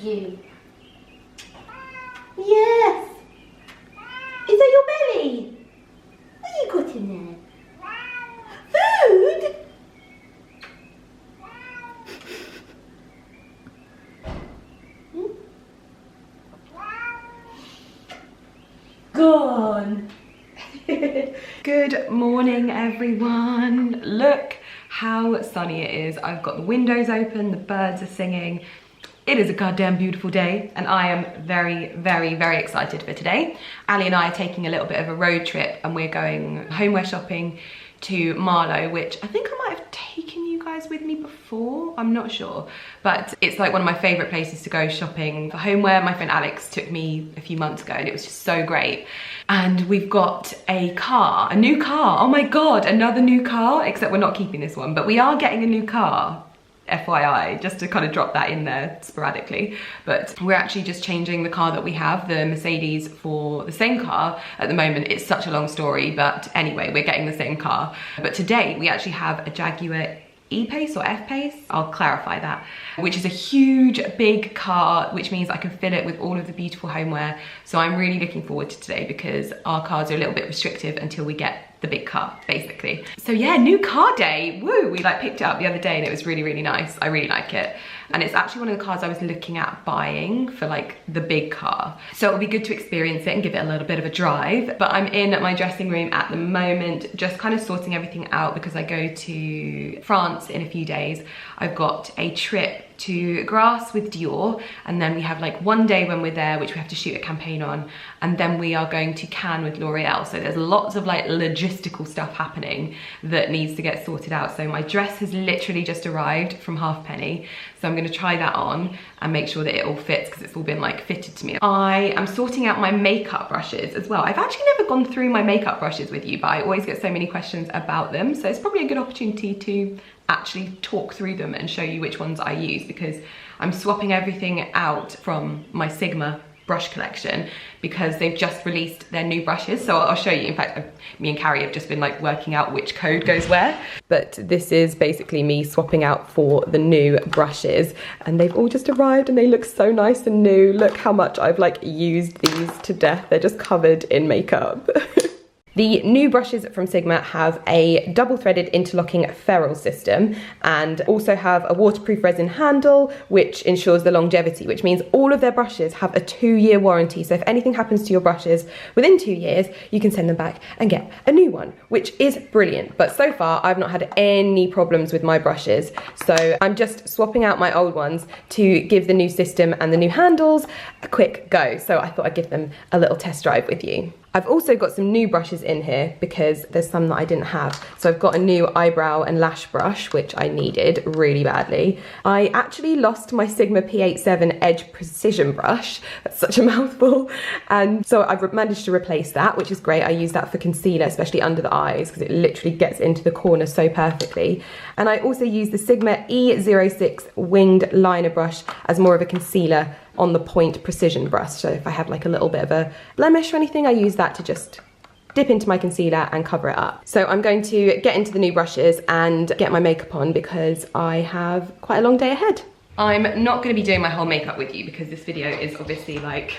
you. Yes. Is that your belly? What you got in there? Food? Gone. Good morning, everyone. Look how sunny it is. I've got the windows open, the birds are singing. It is a goddamn beautiful day, and I am very, very, very excited for today. Ali and I are taking a little bit of a road trip, and we're going homeware shopping to Marlow, which I think I might have taken you guys with me before, I'm not sure. But it's like one of my favorite places to go shopping for homeware. My friend Alex took me a few months ago and it was just so great. And we've got a new car. Oh my God, another new car, except we're not keeping this one, but we are getting a new car. FYI, just to kind of drop that in there sporadically. But we're actually just changing the car that we have, the Mercedes, for the same car at the moment. It's such a long story, but anyway, we're getting the same car. But today we actually have a Jaguar E-Pace or F-Pace, I'll clarify that, which is a huge, big car, which means I can fill it with all of the beautiful homeware. So I'm really looking forward to today because our cars are a little bit restrictive until we get the big car, basically. So yeah, new car day, woo! We like picked it up the other day and it was really, really nice. I really like it. And it's actually one of the cars I was looking at buying for like the big car. So it'll be good to experience it and give it a little bit of a drive. But I'm in my dressing room at the moment, just kind of sorting everything out because I go to France in a few days. I've got a trip to Grasse with Dior, and then we have like one day when we're there which we have to shoot a campaign on, and then we are going to Cannes with L'Oreal. So there's lots of like logistical stuff happening that needs to get sorted out. So my dress has literally just arrived from Halfpenny, so I'm going to try that on and make sure that it all fits because it's all been like fitted to me. I am sorting out my makeup brushes as well. I've actually never gone through my makeup brushes with you, but I always get so many questions about them, so it's probably a good opportunity to actually talk through them and show you which ones I use, because I'm swapping everything out from my Sigma brush collection because they've just released their new brushes. So I'll show you. In fact, me and Carrie have just been like working out which code goes where. But this is basically me swapping out for the new brushes, and they've all just arrived and they look so nice and new. Look how much I've like used these to death. They're just covered in makeup. The new brushes from Sigma have a double-threaded interlocking ferrule system and also have a waterproof resin handle, which ensures the longevity, which means all of their brushes have a 2-year warranty. So if anything happens to your brushes within 2 years, you can send them back and get a new one, which is brilliant. But so far, I've not had any problems with my brushes. So I'm just swapping out my old ones to give the new system and the new handles a quick go. So I thought I'd give them a little test drive with you. I've also got some new brushes in here because there's some that I didn't have. So I've got a new eyebrow and lash brush, which I needed really badly. I actually lost my Sigma P87 Edge Precision brush. That's such a mouthful. And so I've managed to replace that, which is great. I use that for concealer, especially under the eyes, because it literally gets into the corner so perfectly. And I also use the Sigma E06 Winged Liner brush as more of a concealer on the point precision brush. So if I have like a little bit of a blemish or anything, I use that to just dip into my concealer and cover it up. So I'm going to get into the new brushes and get my makeup on because I have quite a long day ahead. I'm not going to be doing my whole makeup with you because this video is obviously like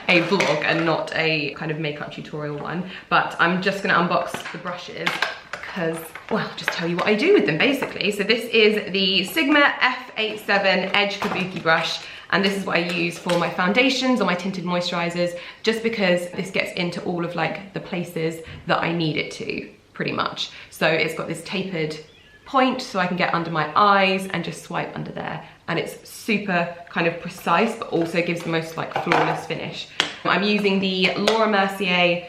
a vlog and not a kind of makeup tutorial one, but I'm just going to unbox the brushes because, well, I'll just tell you what I do with them basically. So this is the Sigma F87 Edge Kabuki brush, and this is what I use for my foundations or my tinted moisturizers, just because this gets into all of like the places that I need it to, pretty much. So it's got this tapered point so I can get under my eyes and just swipe under there. And it's super kind of precise, but also gives the most like flawless finish. I'm using the Mercier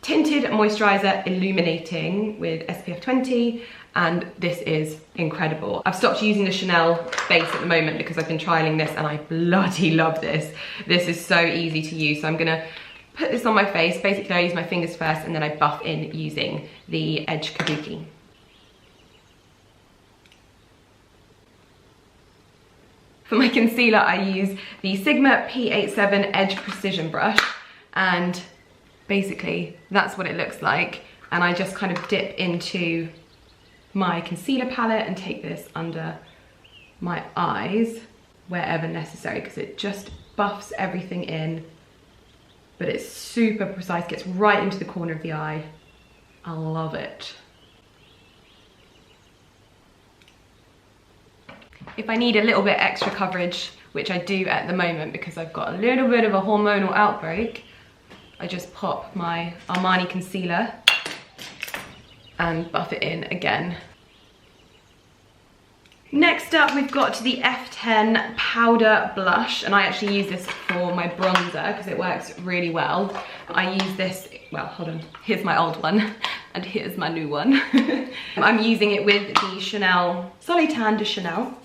Tinted Moisturizer Illuminating with SPF 20, and this is incredible. I've stopped using the Chanel base at the moment because I've been trialing this and I bloody love this. This is so easy to use. So I'm gonna put this on my face. Basically I use my fingers first and then I buff in using the Edge Kabuki. For my concealer, I use the Sigma P87 Edge Precision brush, and basically that's what it looks like. And I just kind of dip into my concealer palette and take this under my eyes wherever necessary because it just buffs everything in, but it's super precise, gets right into the corner of the eye. I love it. If I need a little bit extra coverage, which I do at the moment because I've got a little bit of a hormonal outbreak, I just pop my Armani concealer and buff it in again. Next up, we've got the F10 Powder Blush, and I actually use this for my bronzer because it works really well. I use this, well, hold on, here's my old one, and here's my new one. I'm using it with the Chanel Solitan de Chanel.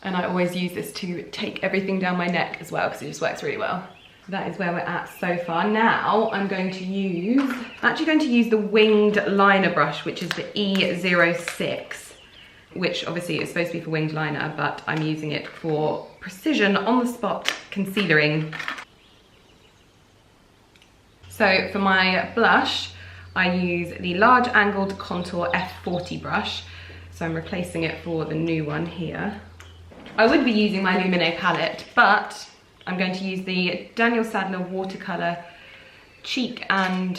And I always use this to take everything down my neck as well because it just works really well. That is where we're at so far. Now I'm actually going to use the winged liner brush, which is the E06, which obviously is supposed to be for winged liner, but I'm using it for precision on the spot concealering. So for my blush, I use the large angled contour F40 brush. So I'm replacing it for the new one here. I would be using my Illuminating palette, but I'm going to use the Daniel Sadler watercolor cheek color.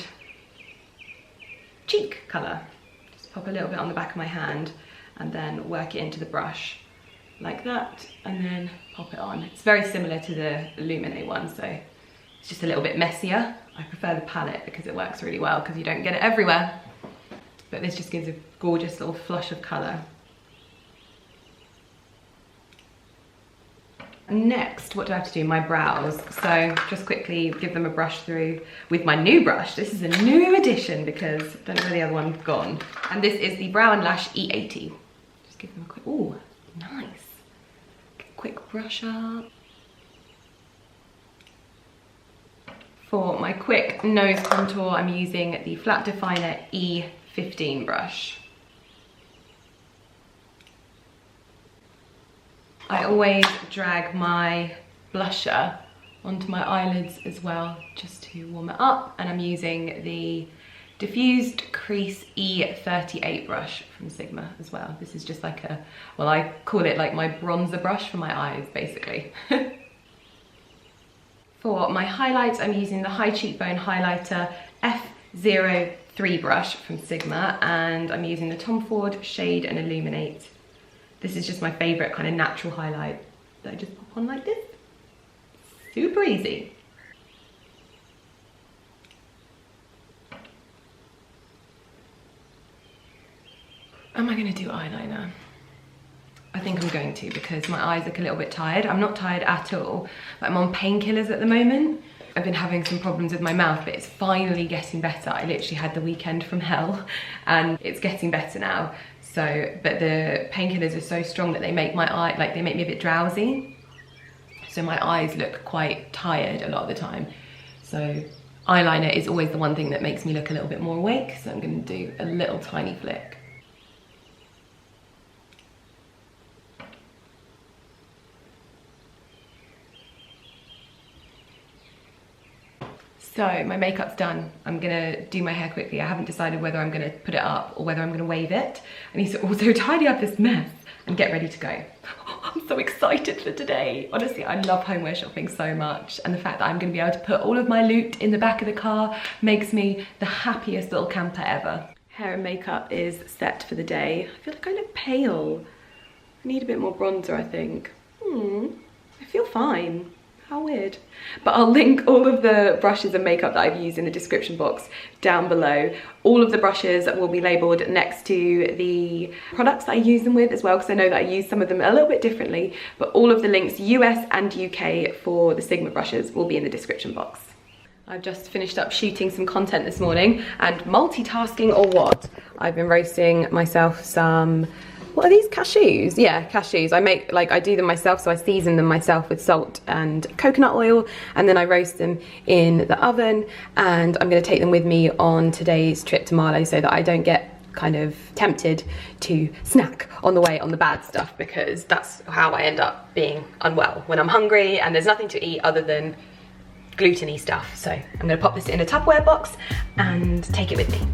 Just pop a little bit on the back of my hand and then work it into the brush like that, and then pop it on. It's very similar to the Illuminating one, so it's just a little bit messier. I prefer the palette because it works really well because you don't get it everywhere. But this just gives a gorgeous little flush of color. Next, what do I have to do? My brows. So just quickly give them a brush through with my new brush. This is a new addition because I don't know where the other one's gone. And this is the Brow and Lash E80. Just give them a quick, ooh, nice. Quick brush up. For my quick nose contour, I'm using the Flat Definer E15 brush. I always drag my blusher onto my eyelids as well, just to warm it up, and I'm using the Diffused Crease E38 brush from Sigma as well. This is just like a, well, I call it like my bronzer brush for my eyes, basically. For my highlights, I'm using the High Cheekbone Highlighter F03 brush from Sigma, and I'm using the Tom Ford Shade and Illuminate. This is just my favourite kind of natural highlight that I just pop on like this. Super easy. Am I going to do eyeliner? I think I'm going to because my eyes look a little bit tired. I'm not tired at all, but I'm on painkillers at the moment. I've been having some problems with my mouth, but it's finally getting better. I literally had the weekend from hell and it's getting better now. So, but the painkillers are so strong that they make my eye, like they make me a bit drowsy. So my eyes look quite tired a lot of the time. So eyeliner is always the one thing that makes me look a little bit more awake. So I'm going to do a little tiny flick. So my makeup's done. I'm gonna do my hair quickly. I haven't decided whether I'm gonna put it up or whether I'm gonna wave it. I need to also tidy up this mess and get ready to go. I'm so excited for today. Honestly, I love homeware shopping so much, and the fact that I'm gonna be able to put all of my loot in the back of the car makes me the happiest little camper ever. Hair and makeup is set for the day. I feel like I look pale. I need a bit more bronzer, I think. I feel fine. How weird. But I'll link all of the brushes and makeup that I've used in the description box down below. All of the brushes will be labelled next to the products that I use them with as well, because I know that I use some of them a little bit differently, but all of the links US and UK for the Sigma brushes will be in the description box. I've just finished up shooting some content this morning and multitasking or what? I've been roasting myself some, what are these, cashews? Yeah, cashews. I do them myself, so I season them myself with salt and coconut oil, and then I roast them in the oven, and I'm gonna take them with me on today's trip to Marlow so that I don't get kind of tempted to snack on the way on the bad stuff, because that's how I end up being unwell, when I'm hungry and there's nothing to eat other than gluten-y stuff. So I'm gonna pop this in a Tupperware box and take it with me.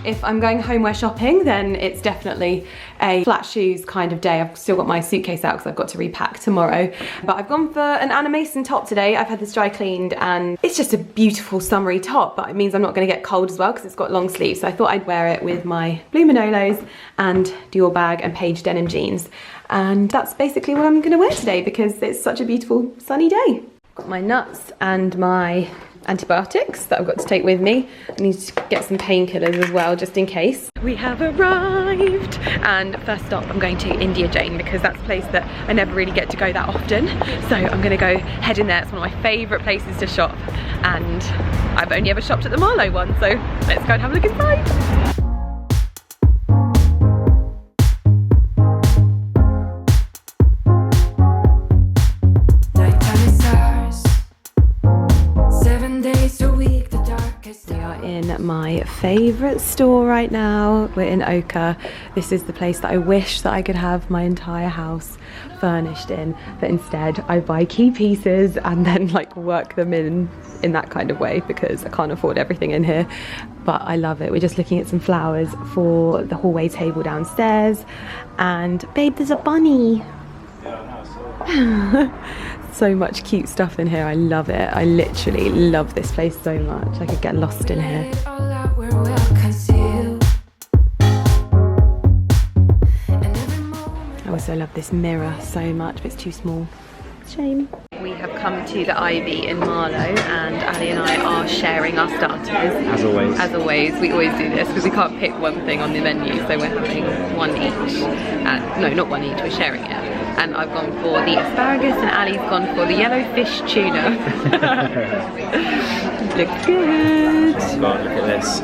If I'm going homeware shopping, then it's definitely a flat shoes kind of day. I've still got my suitcase out because I've got to repack tomorrow. But I've gone for an Anna Mason top today. I've had this dry cleaned and it's just a beautiful summery top, but it means I'm not going to get cold as well because it's got long sleeves. So I thought I'd wear it with my blue Manolos and Dior bag and Paige denim jeans. And that's basically what I'm going to wear today because it's such a beautiful sunny day. Got my nuts and my antibiotics that I've got to take with me. I need to get some painkillers as well, just in case. We have arrived, and first stop I'm going to India Jane because that's a place that I never really get to go that often. So I'm gonna go head in there. It's one of my favourite places to shop, and I've only ever shopped at the Marlow one, so let's go and have a look inside. My favourite store right now. We're in Ochre. This is the place that I wish that I could have my entire house furnished in, but instead I buy key pieces and then like work them in that kind of way because I can't afford everything in here. But I love it. We're just looking at some flowers for the hallway table downstairs, and babe, there's a bunny. So much cute stuff in here. I love it. I literally love this place so much. I could get lost in here. I also love this mirror so much, but it's too small. Shame. We have come to the Ivy in Marlow, and Ali and I are sharing our starters. As always. As always, we always do this because we can't pick one thing on the menu, so we're having one each. No, not one each, we're sharing it. And I've gone for the asparagus and Ali's gone for the yellow fish tuna. Looks good. God, look at this.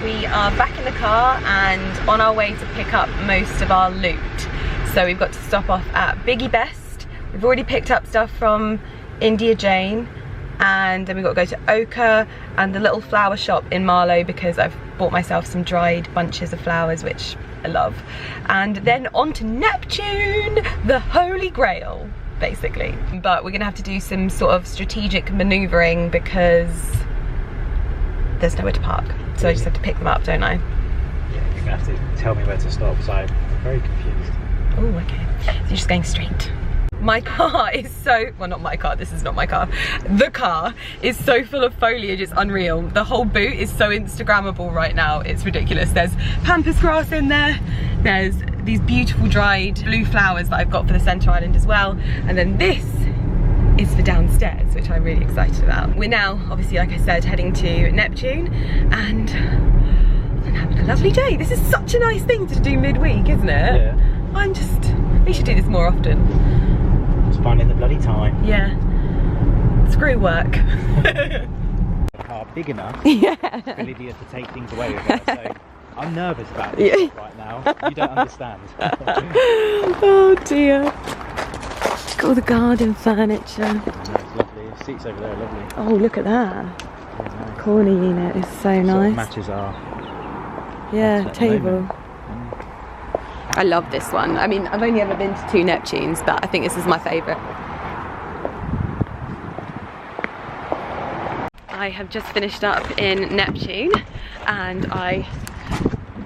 We are back in the car and on our way to pick up most of our loot. So we've got to stop off at Biggie Best. We've already picked up stuff from India Jane, and then we've got to go to Ochre and the little flower shop in Marlow because I've bought myself some dried bunches of flowers, which I love. And then on to Neptune, the Holy Grail, basically. But we're gonna have to do some sort of strategic maneuvering because there's nowhere to park. So I just have to pick them up, don't I? Yeah, you're gonna have to tell me where to stop, so I'm very confused. Oh, okay. So you're just going straight. My car is so, well, not my car, this is not my car. The car is so full of foliage, it's unreal. The whole boot is so Instagrammable right now, it's ridiculous. There's pampas grass in there, there's these beautiful dried blue flowers that I've got for the centre island as well, and then this is for downstairs, which I'm really excited about. We're now, obviously, like I said, heading to Neptune, and I'm having a lovely day. This is such a nice thing to do midweek, isn't it? Yeah. We should do this more often. Finding the bloody time. Yeah. Screw work. Are big enough Yeah. for Lydia to take things away with her, so I'm nervous about this right now. You don't understand. Oh dear. Look at all the garden furniture. I know, it's lovely. The seats over there are lovely. Oh, look at that. Yeah, nice. Corner unit is so nice. Sort of matches our table. I love this one. I mean, I've only ever been to 2 Neptunes, but I think this is my favourite. I have just finished up in Neptune and I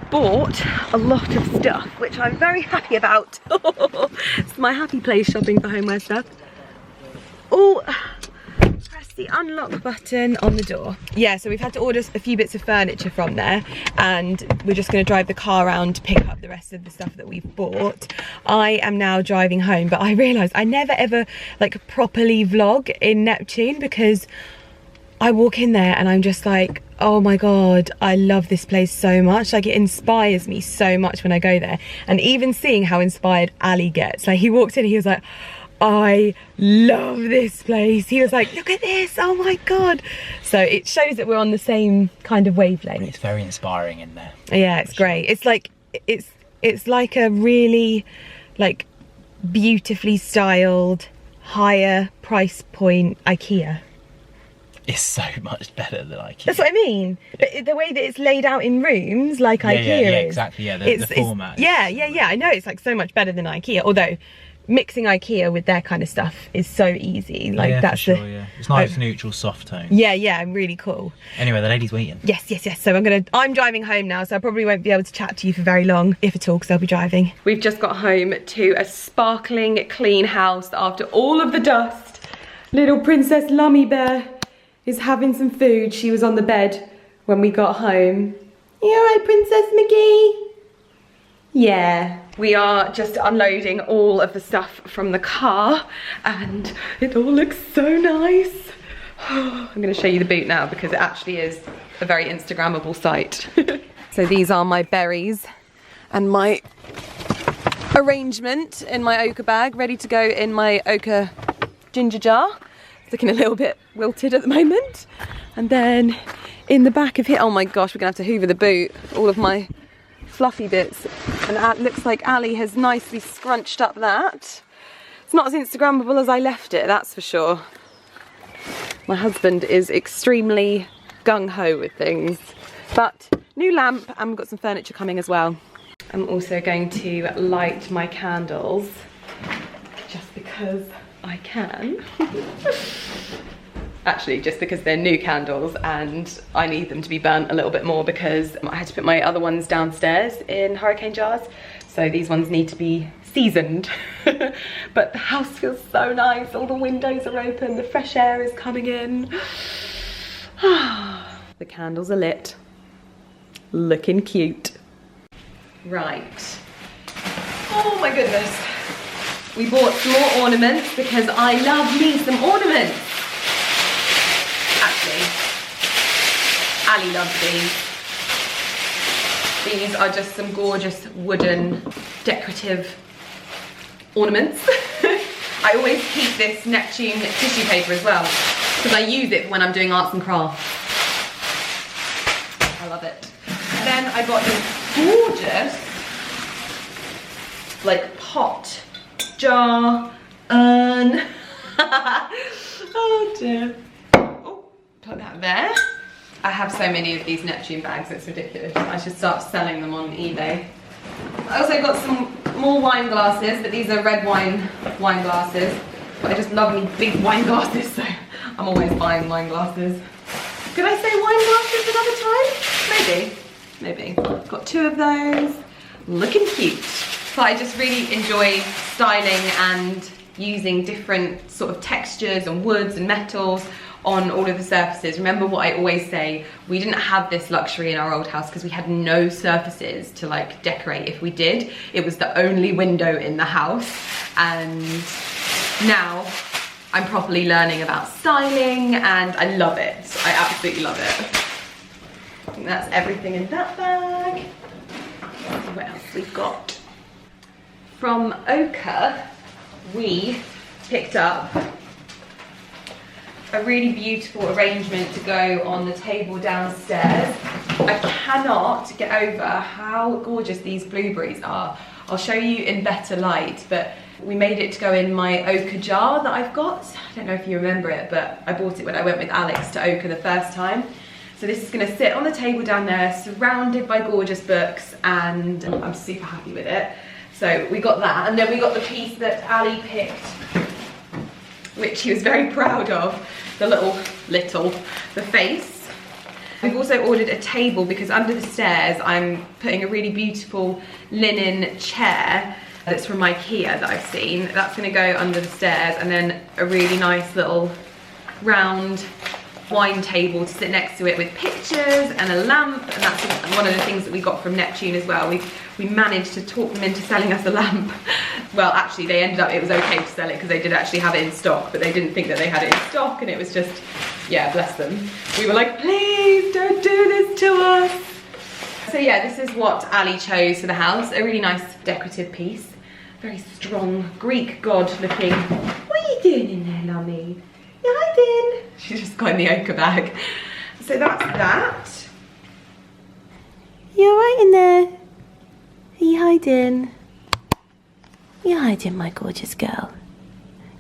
bought a lot of stuff, which I'm very happy about. It's my happy place, shopping for homeware stuff. Oh, press the unlock button on the door. Yeah, so we've had to order a few bits of furniture from there, and we're just going to drive the car around to pick up the rest of the stuff that we've bought. I am now driving home, but I realised I never ever like properly vlog in Neptune because I walk in there and I'm just like, oh my god, I love this place so much. Like, it inspires me so much when I go there. And even seeing how inspired Ali gets, like, he walked in and he was like, I love this place. He was like, look at this, oh my god. So it shows that we're on the same kind of wavelength. It's very inspiring in there. Yeah, it's great. It's like, it's like a really like beautifully styled, higher price point IKEA. It's so much better than IKEA. That's what I mean. But the way that it's laid out in rooms, like IKEA yeah, is. exactly. Yeah, the format. Yeah. I know it's like so much better than IKEA. Although mixing IKEA with their kind of stuff is so easy. Like yeah, that's for sure, yeah. It's nice, neutral, soft tone. Yeah, really cool. Anyway, the lady's waiting. Yes. So I'm driving home now, so I probably won't be able to chat to you for very long, if at all, because I'll be driving. We've just got home to a sparkling clean house after all of the dust. Little Princess Lummy Bear is having some food. She was on the bed when we got home. You alright, Princess McGee? Yeah. We are just unloading all of the stuff from the car and it all looks so nice. I'm going to show you the boot now because it actually is a very Instagrammable site. So these are my berries and my arrangement in my ochre bag, ready to go in my ochre ginger jar. It's looking a little bit wilted at the moment. And then in the back of here, oh my gosh, we're going to have to hoover the boot. All of my fluffy bits, and it looks like Ali has nicely scrunched up that. It's not as Instagrammable as I left it, that's for sure. My husband is extremely gung-ho with things, but new lamp, and we've got some furniture coming as well. I'm also going to light my candles just because I can. Actually, just because they're new candles and I need them to be burnt a little bit more because I had to put my other ones downstairs in hurricane jars. So these ones need to be seasoned. But the house feels so nice. All the windows are open, the fresh air is coming in. The candles are lit. Looking cute. Right. Oh my goodness. We bought some more ornaments because I love me some ornaments. Actually, Ali loves these. These are just some gorgeous wooden decorative ornaments. I always keep this Neptune tissue paper as well because I use it when I'm doing arts and crafts. I love it. And then I got this gorgeous like pot, jar, urn. Oh dear. Put that there. I have so many of these Neptune bags, it's ridiculous. I should start selling them on eBay. I also got some more wine glasses, but these are red wine glasses. But I just love me big wine glasses, so I'm always buying wine glasses. Could I say wine glasses another time? Maybe. Got two of those. Looking cute. But I just really enjoy styling and using different sort of textures and woods and metals on all of the surfaces. Remember what I always say, we didn't have this luxury in our old house because we had no surfaces to like decorate. If we did, it was the only window in the house. And now I'm properly learning about styling and I love it. I absolutely love it. I think that's everything in that bag. Let's see what else we've got. From Ochre, we picked up a really beautiful arrangement to go on the table downstairs. I cannot get over how gorgeous these blueberries are. I'll show you in better light, but we made it to go in my ochre jar that I've got. I don't know if you remember it, but I bought it when I went with Alex to ochre the first time. So this is going to sit on the table down there, surrounded by gorgeous books, and I'm super happy with it. So we got that, and then we got the piece that Ali picked, which he was very proud of, the face. We've also ordered a table because under the stairs I'm putting a really beautiful linen chair that's from IKEA that I've seen. That's going to go under the stairs, and then a really nice little round wine table to sit next to it with pictures and a lamp, and that's one of the things that we got from Neptune as well. We managed to talk them into selling us a lamp. Well, actually they ended up, it was okay to sell it because they did actually have it in stock, but they didn't think that they had it in stock, and it was just, yeah, bless them. We were like, please don't do this to us. So yeah, this is what Ali chose for the house. A really nice decorative piece. Very strong Greek god looking. What are you doing in there, Lummy? You hiding? She's just got in the ochre bag. So that's that. You alright in there? Are you hiding? You're hiding, my gorgeous girl.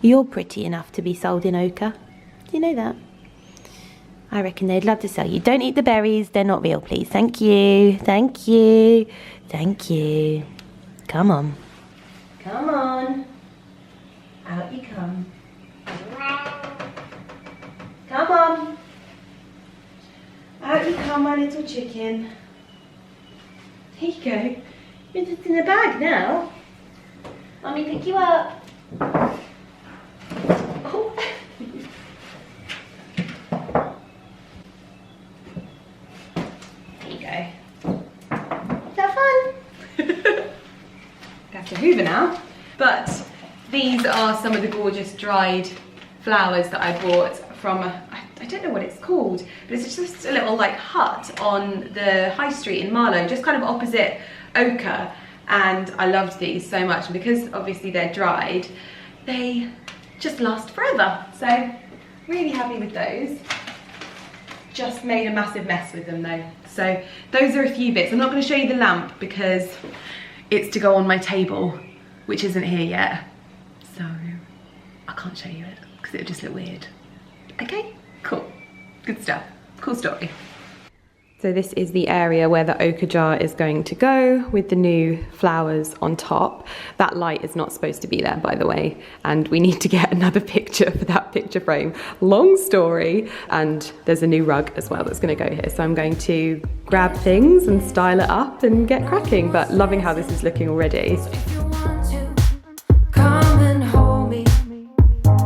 You're pretty enough to be sold in ochre. Do you know that? I reckon they'd love to sell you. Don't eat the berries, they're not real, please. Thank you, thank you, thank you. Come on. Come on. come. Come on. Out you come, my little chicken. Here you go. You're just in the bag now. Mommy, pick you up. Oh. There you go. Is that fun? I have to hoover now. But these are some of the gorgeous dried flowers that I bought from I don't know what it's called, but it's just a little like hut on the high street in Marlow, just kind of opposite Ochre. And I loved these so much, and because obviously they're dried, they just last forever. So really happy with those. Just made a massive mess with them though. So those are a few bits. I'm not going to show you the lamp because it's to go on my table, which isn't here yet. So I can't show you it because it would just look weird. Okay, cool, good stuff, cool story. So this is the area where the ochre jar is going to go with the new flowers on top. That light is not supposed to be there, by the way, and we need to get another picture for that picture frame. Long story, and there's a new rug as well that's going to go here. So I'm going to grab things and style it up and get cracking, but loving how this is looking already. If you want to come and hold me,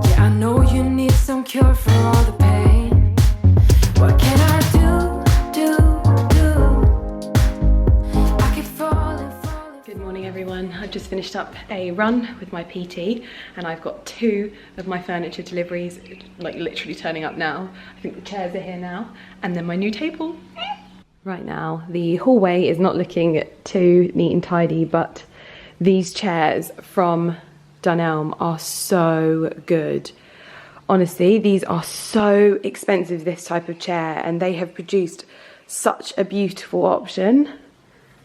yeah, I know you need some cure for all the pain. What can I do? Good morning everyone. I've just finished up a run with my PT and I've got 2 of my furniture deliveries like literally turning up now. I think the chairs are here now, and then my new table. Right now the hallway is not looking too neat and tidy, but these chairs from Dunelm are so good. Honestly, these are so expensive, this type of chair, and they have produced such a beautiful option.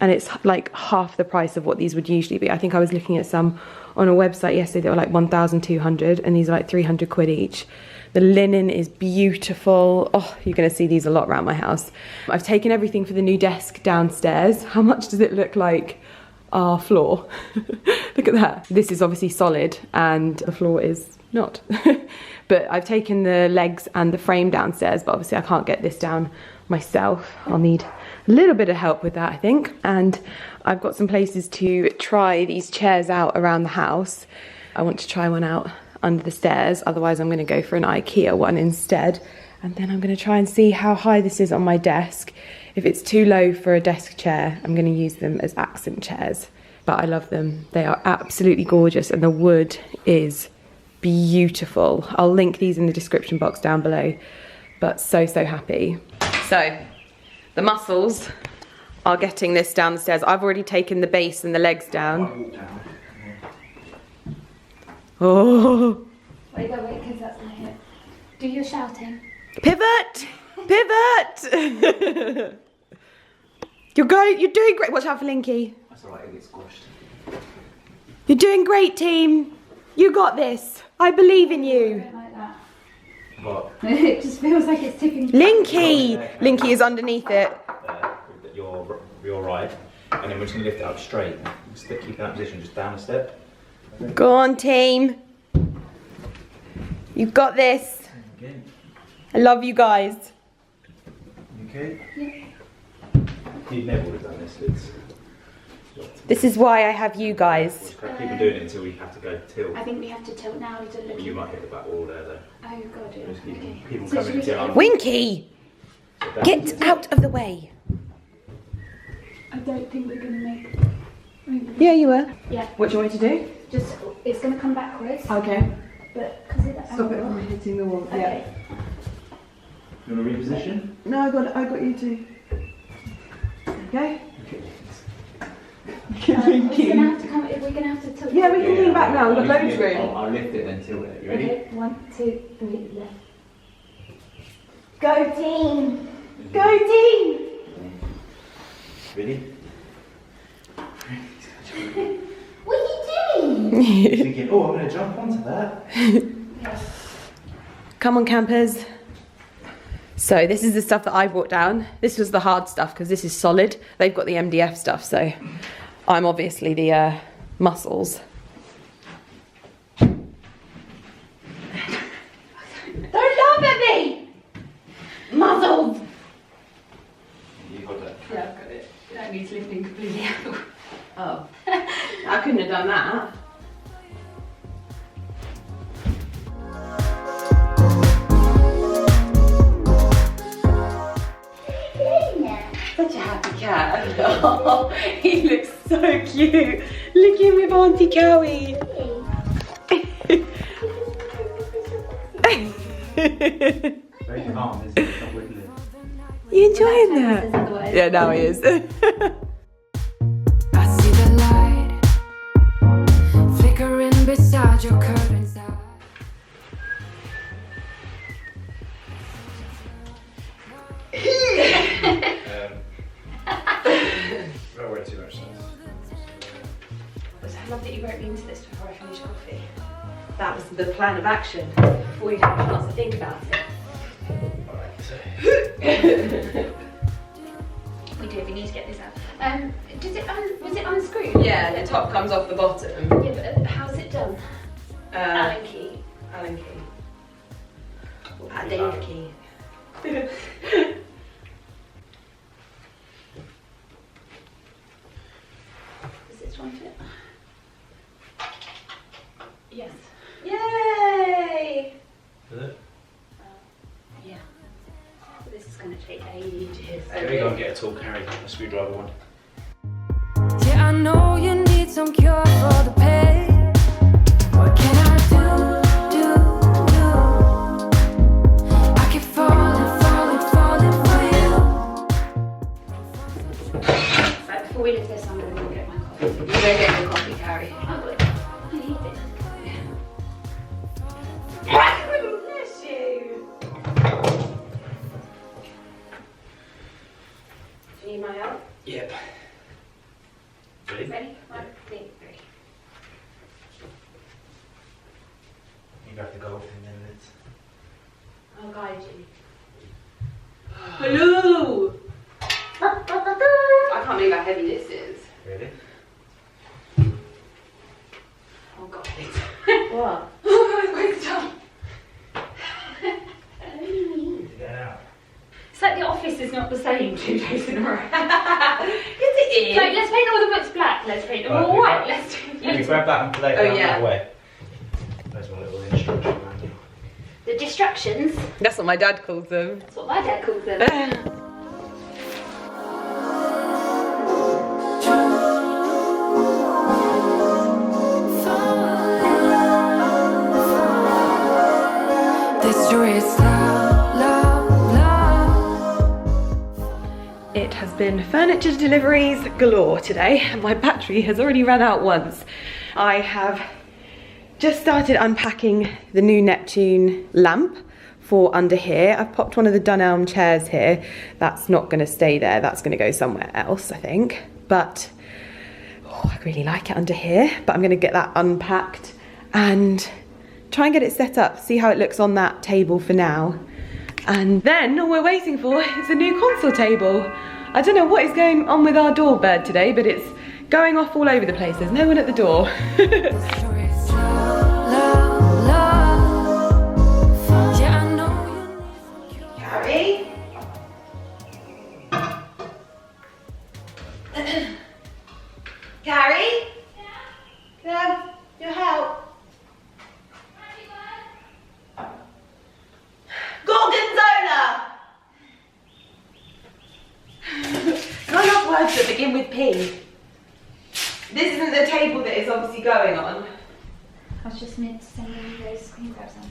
And it's like half the price of what these would usually be. I think I was looking at some on a website yesterday that were like 1,200, and these are like 300 quid each. The linen is beautiful. Oh, you're gonna see these a lot around my house. I've taken everything for the new desk downstairs. How much does it look like our floor? Look at that. This is obviously solid and the floor is not. But I've taken the legs and the frame downstairs, but obviously I can't get this down myself. I'll need a little bit of help with that, I think. And I've got some places to try these chairs out around the house. I want to try one out under the stairs, otherwise I'm going to go for an IKEA one instead. And then I'm going to try and see how high this is on my desk. If it's too low for a desk chair, I'm going to use them as accent chairs. But I love them. They are absolutely gorgeous, and the wood is beautiful. I'll link these in the description box down below. But so happy. So the muscles are getting this down the stairs. I've already taken the base and the legs down. Oh. Wait, because that's my hip. Do your shouting. Pivot! Pivot! You're doing great. Watch out for Linky. That's alright, it gets squashed. You're doing great, team. You got this. I believe in you. Like that. What? It just feels like it's tipping. Linky! Linky is underneath it. You're right. And then we're just going to lift it up straight. Just keep in that position, just down a step. Okay. Go on, team. You've got this. Okay. I love you guys. Okay? Yeah. You'd never would have done this. This is why I have you guys. Just keep on doing it until we have to go tilt. I think we have to tilt now to look. You might hit the back wall there though. Oh god, yeah. Just Okay. keep on So coming should we down. Winky! So down. Get out of the way. I don't think we're gonna make. Yeah, you were. Yeah. What do you want me to do? Just it's gonna come backwards. Okay. But because of the angle. hitting the wall. Okay. You want to reposition? No, I got you too. Okay. We're gonna have to come. We're gonna have to tilt. Yeah, we can lean back now. We've got loads of room. I'll lift it then tilt it. You ready? Okay, 1, 2, 3, left. Go team! Go team! Ready? What are you doing? Thinking, oh, I'm going to jump onto that. Come on, campers. So this is the stuff that I brought down. This was the hard stuff because this is solid. They've got the MDF stuff, so I'm obviously the muscles. You got that. Yeah, I've got it. That needs lifting completely out. Oh, I couldn't have done that. Such a happy cat. Oh, he looks so cute. Look at him with Auntie Cowie. Very calm, isn't it? Not wiggling. You enjoying that? Yeah, now he is. I see the light flickering beside your curtains. Don't worry too much. I love that you wrote me into this before I finish coffee. That was the plan of action. Before you have a chance to think about it. Alright, so. We do, we need to get this out. Was it unscrewed? Yeah, the top comes off the bottom. Yeah, but how's it done? Allen key. Allen key. Dave key. Does this one fit? Yes. Yay! Is it? Yeah. This is going to take ages. Let me go and get a tool carry, a screwdriver one. Yeah, I know you need some cure for the pain. What can I do? I keep falling for you. Right, before we leave this, I'm going to go get my coffee. You go get your coffee, Carrie. I would. I need it. Bless you. Do you need my help? Yep. Ready? Ready? 1, 2, 3. You have to go in there, Liz. I'll guide you. Hello. I can't believe how heavy this is. Really? Oh god. What? Oh, my God. Get out. It's like the office is not the same 2 days in a row. Yes, it is. Like, let's paint all the books black, let's paint them Right, all we white, got- let's do Can you grab that and play it Oh, down yeah. that way? There's my little instruction manual. the distractions. That's what my dad calls them. That's what my dad calls them. This story is love, love, love. It has been furniture deliveries galore today, and my battery has already run out once. I have just started unpacking the new Neptune lamp for under here. I've popped one of the Dunelm chairs here. That's not going to stay there, that's going to go somewhere else, I think. But oh, I really like it under here, but I'm going to get that unpacked and try and get it set up, see how it looks on that table for now. And then all we're waiting for is a new console table. I don't know what is going on with our doorbird today, but it's going off all over the place. There's no one at the door. This story is love, love, love. Yeah, I know you need. Carrie? Carrie? Can I have your help? Gorgonzola! I love words that begin with P. This isn't the table that is obviously going on. I was just meant to send you those screen grabs on.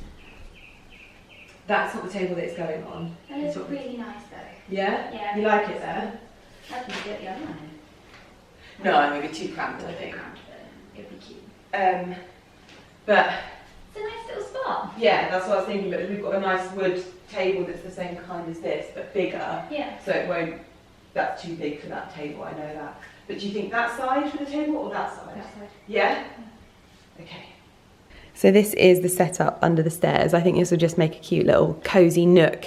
That's not the table that it's going on. That is really nice though. Yeah? Yeah. You like it there? I'd be good, the other one. No, maybe too cramped, I think. It'd be cute. But It's a nice little spot. yeah, that's what I was thinking, but we've got a nice wood table that's the same kind as this, but bigger. Yeah. So it won't, that's too big for that table, I know that. But do you think that side for the table or that side? That side. Yeah? Okay. So this is the setup under the stairs. I think this will just make a cute little cozy nook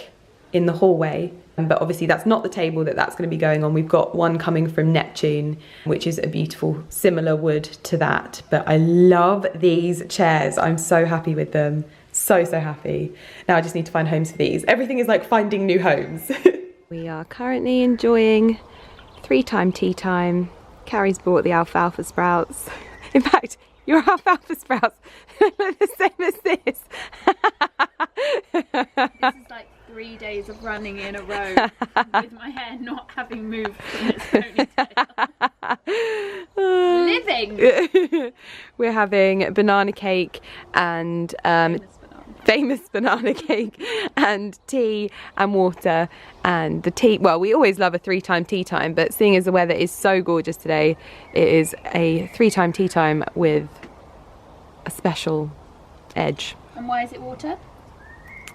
in the hallway. But obviously that's not the table that's going to be going on. We've got one coming from Neptune, which is a beautiful similar wood to that. But I love these chairs. I'm so happy with them. So happy. Now I just need to find homes for these. Everything is like finding new homes. We are currently enjoying 3-time tea time. Carrie's bought the alfalfa sprouts. In fact, your alfalfa sprouts look the same as this. This is like 3 days of running in a row with my hair not having moved from its ponytail. Living! We're having banana cake and famous banana cake and tea and water, and the tea, well, we always love a 3-time tea time, but seeing as the weather is so gorgeous today, it is a 3-time tea time with a special edge. And why is it water?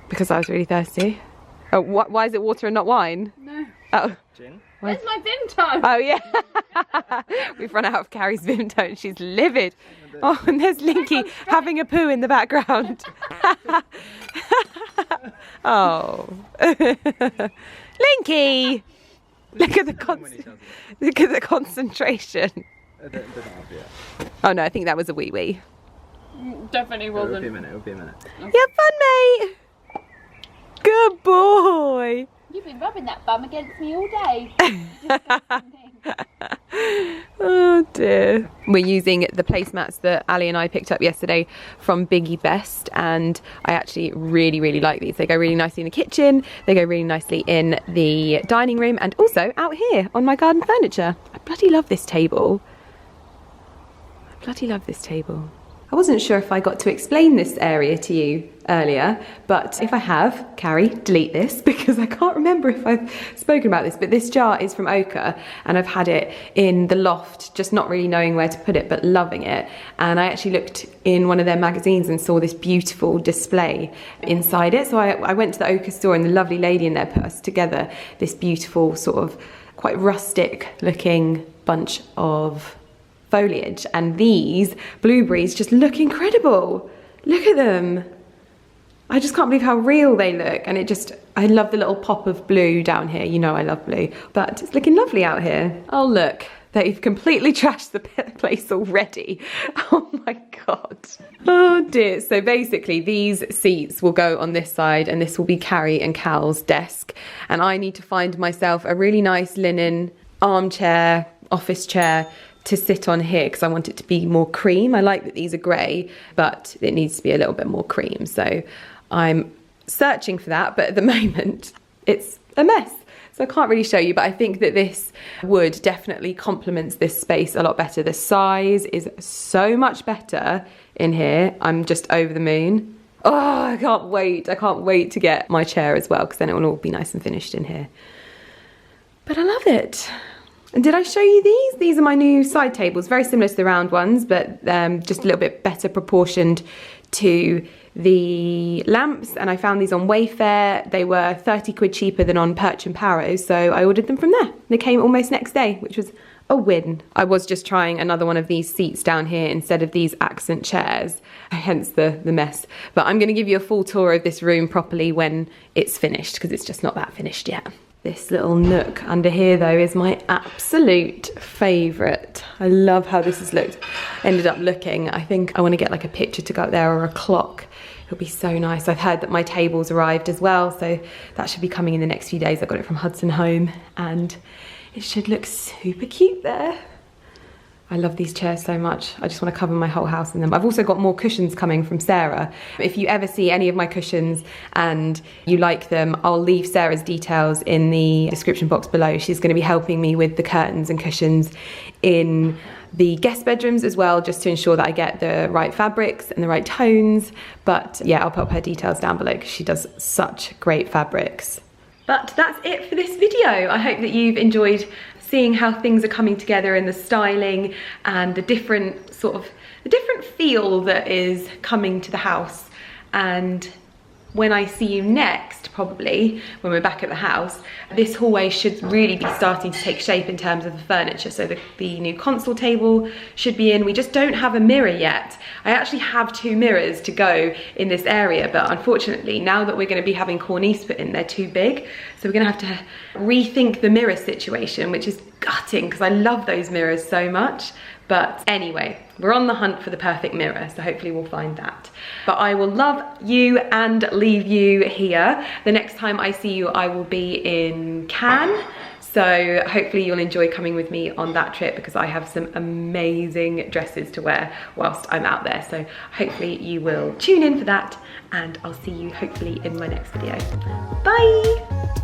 Because I was really thirsty. Oh, why is it water and not wine? No. Oh. Gin? Where's my Vimto? Oh yeah. We've run out of Carrie's Vimto and she's livid. Oh, and there's Linky having a poo in the background. Oh. Linky! Look at the concentration. Oh no, I think that was a wee wee. Definitely wasn't. It'll be a minute, it'll be a minute. You have fun, mate. Good boy. You've been rubbing that bum against me all day. Oh dear. We're using the placemats that Ali and I picked up yesterday from Biggie Best, and I actually really like these. They go really nicely in the kitchen, they go really nicely in the dining room, and also out here on my garden furniture. I bloody love this table. I wasn't sure if I got to explain this area to you earlier, but if I have, Carrie, delete this because I can't remember if I've spoken about this, but this jar is from Ochre and I've had it in the loft, just not really knowing where to put it, but loving it. And I actually looked in one of their magazines and saw this beautiful display inside it. So I went to the Ochre store and the lovely lady in there put us together this beautiful sort of quite rustic looking bunch of foliage, and these blueberries just look incredible. Look at them. I just can't believe how real they look, and I love the little pop of blue down here. You know I love blue, but it's looking lovely out here. Oh look, they've completely trashed the place already. Oh my god. Oh dear. So basically these seats will go on this side and this will be Carrie and Cal's desk, and I need to find myself a really nice linen armchair, office chair to sit on here because I want it to be more cream. I like that these are grey, but it needs to be a little bit more cream. So I'm searching for that, but at the moment it's a mess. So I can't really show you, but I think that this wood definitely complements this space a lot better. The size is so much better in here. I'm just over the moon. Oh, I can't wait. I can't wait to get my chair as well because then it will all be nice and finished in here. But I love it. And did I show you these? These are my new side tables, very similar to the round ones, but just a little bit better proportioned to the lamps. And I found these on Wayfair. They were 30 quid cheaper than on Perch and Parrow, so I ordered them from there. They came almost next day, which was a win. I was just trying another one of these seats down here instead of these accent chairs, hence the mess. But I'm gonna give you a full tour of this room properly when it's finished, because it's just not that finished yet. This little nook under here though is my absolute favourite. I love how this has ended up looking. I think I want to get like a picture to go up there or a clock. It'll be so nice. I've heard that my table's arrived as well, so that should be coming in the next few days. I got it from Hudson Home and it should look super cute there. I love these chairs so much. I just want to cover my whole house in them. I've also got more cushions coming from Sarah. If you ever see any of my cushions and you like them, I'll leave Sarah's details in the description box below. She's going to be helping me with the curtains and cushions in the guest bedrooms as well, just to ensure that I get the right fabrics and the right tones. But yeah, I'll put her details down below because she does such great fabrics. But that's it for this video. I hope that you've enjoyed seeing how things are coming together and the styling and the different feel that is coming to the house. And when I see you next, probably when we're back at the house, this hallway should really be starting to take shape in terms of the furniture. So the new console table should be in. We just don't have a mirror yet. I actually have 2 mirrors to go in this area, but unfortunately now that we're going to be having cornice put in, they're too big. So we're going to have to rethink the mirror situation, which is gutting because I love those mirrors so much. But anyway, we're on the hunt for the perfect mirror, so hopefully we'll find that. But I will love you and leave you here. The next time I see you, I will be in Cannes. So hopefully you'll enjoy coming with me on that trip, because I have some amazing dresses to wear whilst I'm out there. So hopefully you will tune in for that, and I'll see you hopefully in my next video. Bye!